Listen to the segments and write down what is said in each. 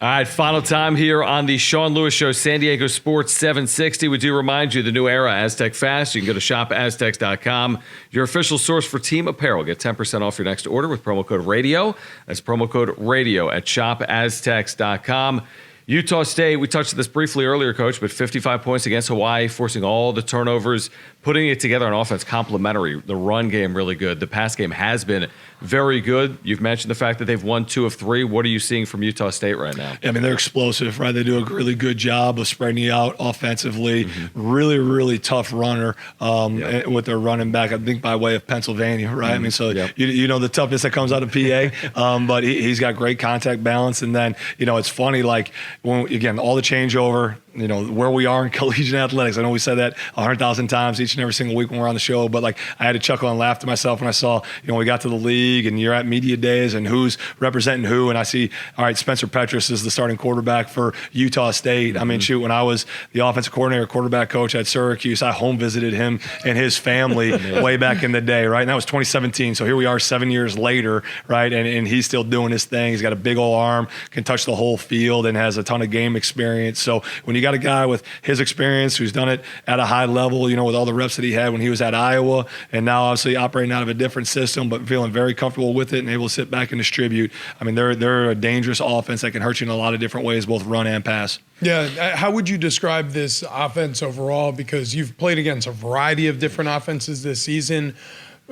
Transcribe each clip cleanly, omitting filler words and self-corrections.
All right, final time here on the Sean Lewis Show, San Diego Sports 760. We do remind you the new era, Aztec Fast. You can go to shopaztecs.com, your official source for team apparel. Get 10% off your next order with promo code RADIO. That's promo code RADIO at shopaztecs.com. Utah State, we touched on this briefly earlier, Coach, but 55 points against Hawaii, forcing all the turnovers, putting it together on offense, complimentary. The run game really good. The pass game has been very good. You've mentioned the fact that they've won 2 of 3. What are you seeing from Utah State right now? I mean, they're explosive, right? They do a really good job of spreading you out offensively. Really, really tough runner with their running back, I think by way of Pennsylvania, right? I mean, so you know the toughness that comes out of PA, but he's got great contact balance. And then, it's funny, like, when, again, all the changeover, where we are in collegiate athletics. I know we said that 100,000 times each and every single week when we're on the show, but like I had to chuckle and laugh to myself when I saw, we got to the league and you're at media days and who's representing who. And I see, all right, Spencer Petras is the starting quarterback for Utah State. I mean, shoot, when I was the offensive coordinator, quarterback coach at Syracuse, I home visited him and his family way back in the day, right? And that was 2017. So here we are 7 years later, right? And he's still doing his thing. He's got a big old arm, can touch the whole field and has a ton of game experience. So when you got a guy with his experience who's done it at a high level, with all the reps that he had when he was at Iowa, and now obviously operating out of a different system, but feeling very comfortable with it and able to sit back and distribute. I mean, they're a dangerous offense that can hurt you in a lot of different ways, both run and pass. Yeah. How would you describe this offense overall? Because you've played against a variety of different offenses this season.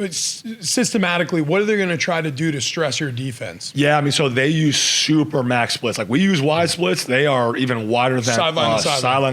Systematically, what are they going to try to do to stress your defense? Yeah, I mean, so they use super max splits. Like we use wide splits, they are even wider than sideline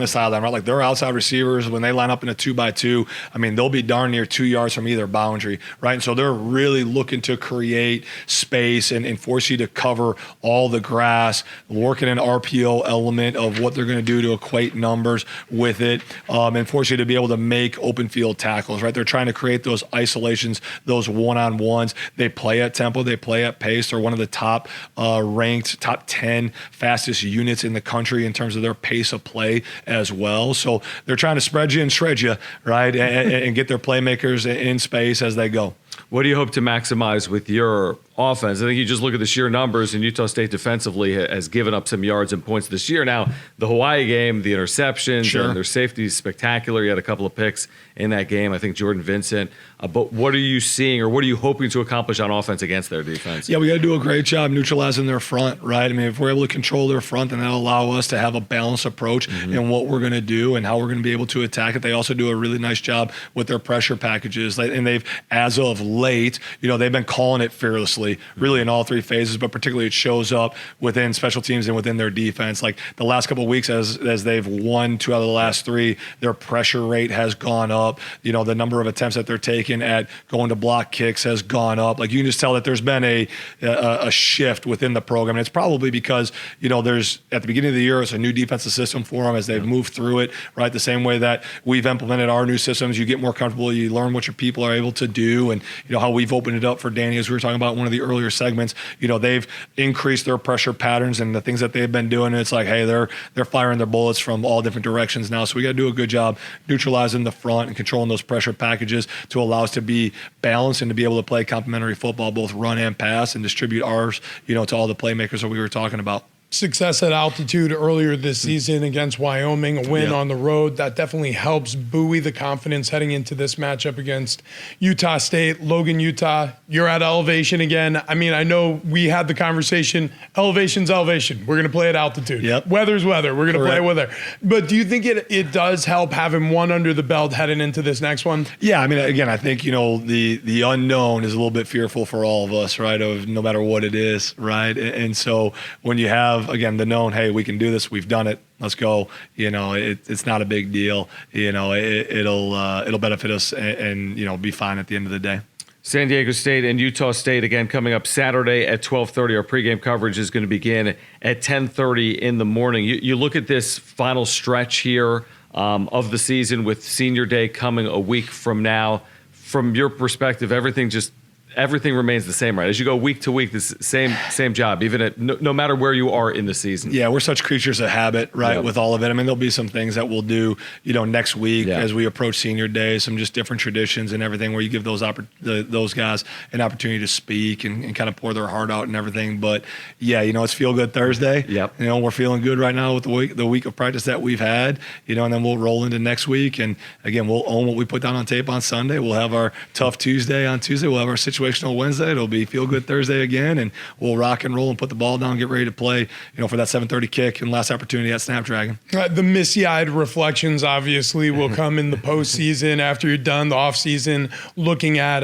to sideline, right? Like their outside receivers, when they line up in a 2x2, I mean, they'll be darn near 2 yards from either boundary, right? And so they're really looking to create space and force you to cover all the grass, working an RPO element of what they're going to do to equate numbers with it, and force you to be able to make open field tackles, right? They're trying to create those isolations, those one-on-ones. They play at tempo. They play at pace. They're one of the top ranked, top 10 fastest units in the country in terms of their pace of play as well. So they're trying to spread you and shred you, right, and get their playmakers in space as they go. What do you hope to maximize with your offense? I think you just look at the sheer numbers, and Utah State defensively has given up some yards and points this year. Now, the Hawaii game, the interceptions, and their safety is spectacular. You had a couple of picks in that game. I think Jordan Vincent. But what are you seeing, or what are you hoping to accomplish on offense against their defense? Yeah, we got to do a great job neutralizing their front, right? I mean, if we're able to control their front, then that'll allow us to have a balanced approach in what we're going to do and how we're going to be able to attack it. They also do a really nice job with their pressure packages, and they've, as of late, they've been calling it fearlessly, really in all 3 phases, but particularly it shows up within special teams and within their defense. Like the last couple of weeks, as they've won 2 out of the last 3, their pressure rate has gone up. The number of attempts that they're taking at going to block kicks has gone up. Like you can just tell that there's been a shift within the program. And it's probably because, there's at the beginning of the year, it's a new defensive system for them as they've moved through it, right? The same way that we've implemented our new systems, you get more comfortable, you learn what your people are able to do, and how we've opened it up for Danny, as we were talking about in one of the earlier segments. They've increased their pressure patterns and the things that they've been doing. And it's like, hey, they're firing their bullets from all different directions now. So we got to do a good job neutralizing the front and controlling those pressure packages to allow us to be balanced and to be able to play complementary football, both run and pass, and distribute ours, to all the playmakers that we were talking about. Success at altitude earlier this season against Wyoming, a win on the road. That definitely helps buoy the confidence heading into this matchup against Utah State. Logan, Utah, you're at elevation again. I mean, I know we had the conversation, elevation's elevation. We're going to play at altitude. Weather's weather. We're going to play weather. But do you think it does help having one under the belt heading into this next one? Yeah, I mean, again, I think, the unknown is a little bit fearful for all of us, right, of no matter what it is, right? And so when you have, again, the known, hey, we can do this, we've done it, let's go, it's not a big deal, it'll benefit us and be fine at the end of the day. San Diego State and Utah State, again, coming up Saturday at 12:30. Our pregame coverage is going to begin at 10:30 in the morning. You look at this final stretch here of the season with Senior Day coming a week from now. From your perspective, everything just everything remains the same, right? As you go week to week, this same job, even at no matter where you are in the season. Yeah, we're such creatures of habit, right? Yep. With all of it. I mean, there'll be some things that we'll do, next week as we approach senior day, some just different traditions and everything where you give those guys an opportunity to speak and kind of pour their heart out and everything. But yeah, it's Feel Good Thursday. Yep. We're feeling good right now with the week of practice that we've had, and then we'll roll into next week. And again, we'll own what we put down on tape on Sunday. We'll have our Tough Tuesday on Tuesday. We'll have our Situational Wednesday. It'll be Feel Good Thursday again, and we'll rock and roll and put the ball down, get ready to play, for that 7:30 kick and last opportunity at Snapdragon. The misty-eyed reflections obviously will come in the postseason after you're done the offseason, looking at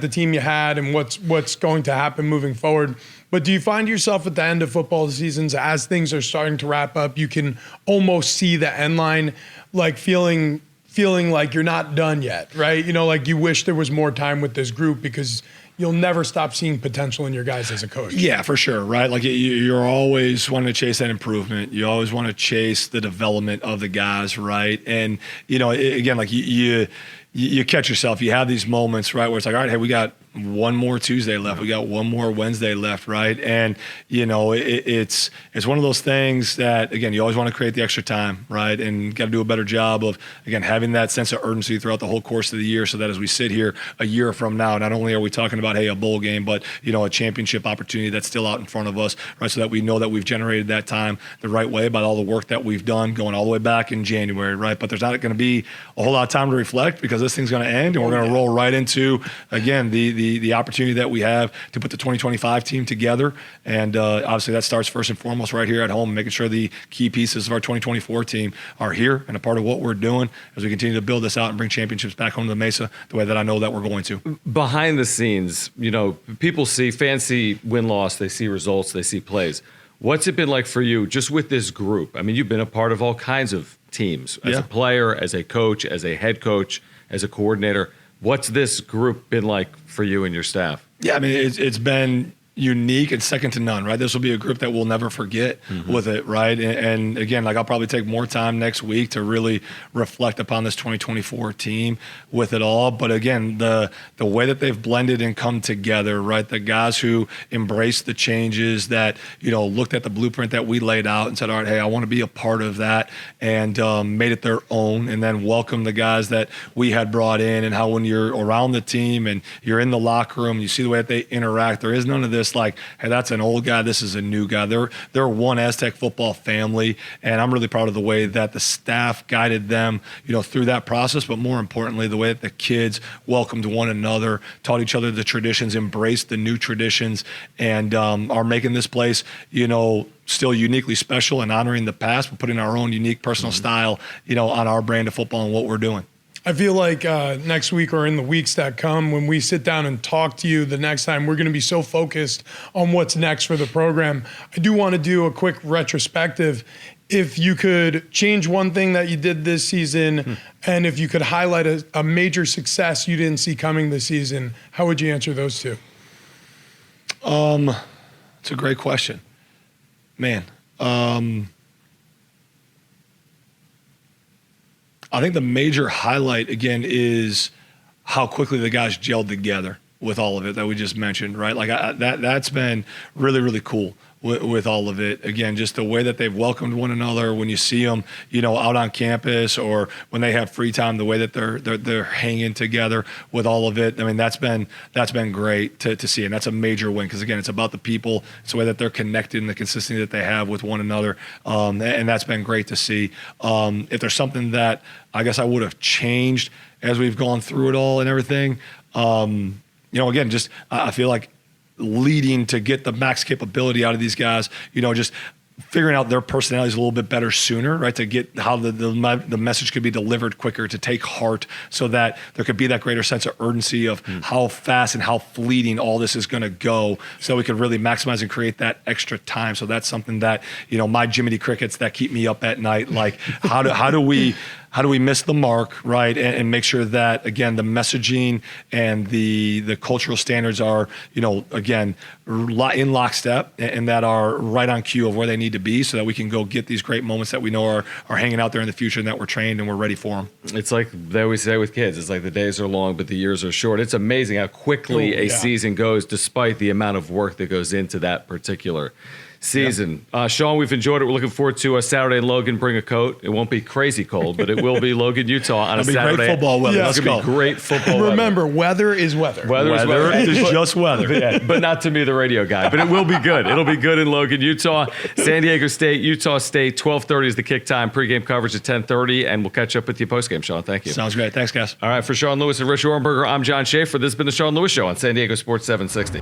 the team you had and what's going to happen moving forward. But do you find yourself at the end of football seasons, as things are starting to wrap up, you can almost see the end line, like feeling like you're not done yet, right? Like you wish there was more time with this group because you'll never stop seeing potential in your guys as a coach. Yeah, for sure, right? Like you're always wanting to chase that improvement. You always want to chase the development of the guys, right? And, again, like you catch yourself. You have these moments, right, where it's like, all right, hey, we got one more Tuesday left. We got one more Wednesday left, right? And, it's one of those things that, again, you always want to create the extra time, right? And got to do a better job of, again, having that sense of urgency throughout the whole course of the year so that as we sit here a year from now, not only are we talking about, hey, a bowl game, but, a championship opportunity that's still out in front of us, right? So that we know that we've generated that time the right way by all the work that we've done going all the way back in January, right? But there's not going to be a whole lot of time to reflect because this thing's going to end and we're going to roll right into, again, the opportunity that we have to put the 2025 team together. And obviously that starts first and foremost right here at home, making sure the key pieces of our 2024 team are here and a part of what we're doing as we continue to build this out and bring championships back home to the Mesa the way that I know that we're going to. Behind the scenes, fans see win-loss, they see results, they see plays. What's it been like for you just with this group? I mean, you've been a part of all kinds of teams as a player, as a coach, as a head coach, as a coordinator. What's this group been like for you and your staff? Yeah, I mean, it's been unique and second to none, right? This will be a group that we'll never forget with it, right? And again, like I'll probably take more time next week to really reflect upon this 2024 team with it all. But again, the way that they've blended and come together, right? The guys who embraced the changes that, looked at the blueprint that we laid out and said, all right, hey, I want to be a part of that, and made it their own, and then welcomed the guys that we had brought in, and how when you're around the team and you're in the locker room, you see the way that they interact. There is none of this like, hey, that's an old guy, this is a new guy. They're one Aztec football family, and I'm really proud of the way that the staff guided them, through that process, but more importantly, the way that the kids welcomed one another, taught each other the traditions, embraced the new traditions, and are making this place, still uniquely special and honoring the past, but putting our own unique personal style, on our brand of football and what we're doing. I feel like next week or in the weeks that come, when we sit down and talk to you the next time, we're going to be so focused on what's next for the program. I do want to do a quick retrospective. If you could change one thing that you did this season, and if you could highlight a major success you didn't see coming this season, how would you answer those two? It's a great question. Man, I think the major highlight, again, is how quickly the guys gelled together with all of it that we just mentioned, right? Like that's been really, really cool with all of it. Again, just the way that they've welcomed one another when you see them, out on campus or when they have free time, the way that they're hanging together with all of it. I mean, that's been great to see, and that's a major win because again, it's about the people, it's the way that they're connected and the consistency that they have with one another, and that's been great to see. If there's something that I guess I would have changed as we've gone through it all and everything, again, just I feel like leading to get the max capability out of these guys, just figuring out their personalities a little bit better sooner, right? To get how the message could be delivered quicker, to take heart so that there could be that greater sense of urgency of how fast and how fleeting all this is going to go so we could really maximize and create that extra time. So that's something that, my Jiminy Crickets that keep me up at night, like how do we how do we miss the mark, right? And make sure that, again, the messaging and the cultural standards are, again, in lockstep and that are right on cue of where they need to be so that we can go get these great moments that we know are hanging out there in the future and that we're trained and we're ready for them. It's like they always say with kids, it's like the days are long, but the years are short. It's amazing how quickly a season goes despite the amount of work that goes into that particular season. Sean, we've enjoyed it. We're looking forward to a Saturday in Logan. Bring a coat. It won't be crazy cold, but it will be Logan, Utah on a Saturday. Great football weather. Yeah. Let's It's going to go. be great football weather. Remember, weather is weather. Weather is just weather. Yeah, but not to me, the radio guy. But it will be good. It'll be good in Logan, Utah. San Diego State, Utah State, 12:30 is the kick time. Pregame coverage at 10:30, and we'll catch up with you postgame, Sean. Thank you. Sounds great. Thanks, guys. All right, for Sean Lewis and Rich Orenberger, I'm John Schaefer. This has been the Sean Lewis Show on San Diego Sports 760.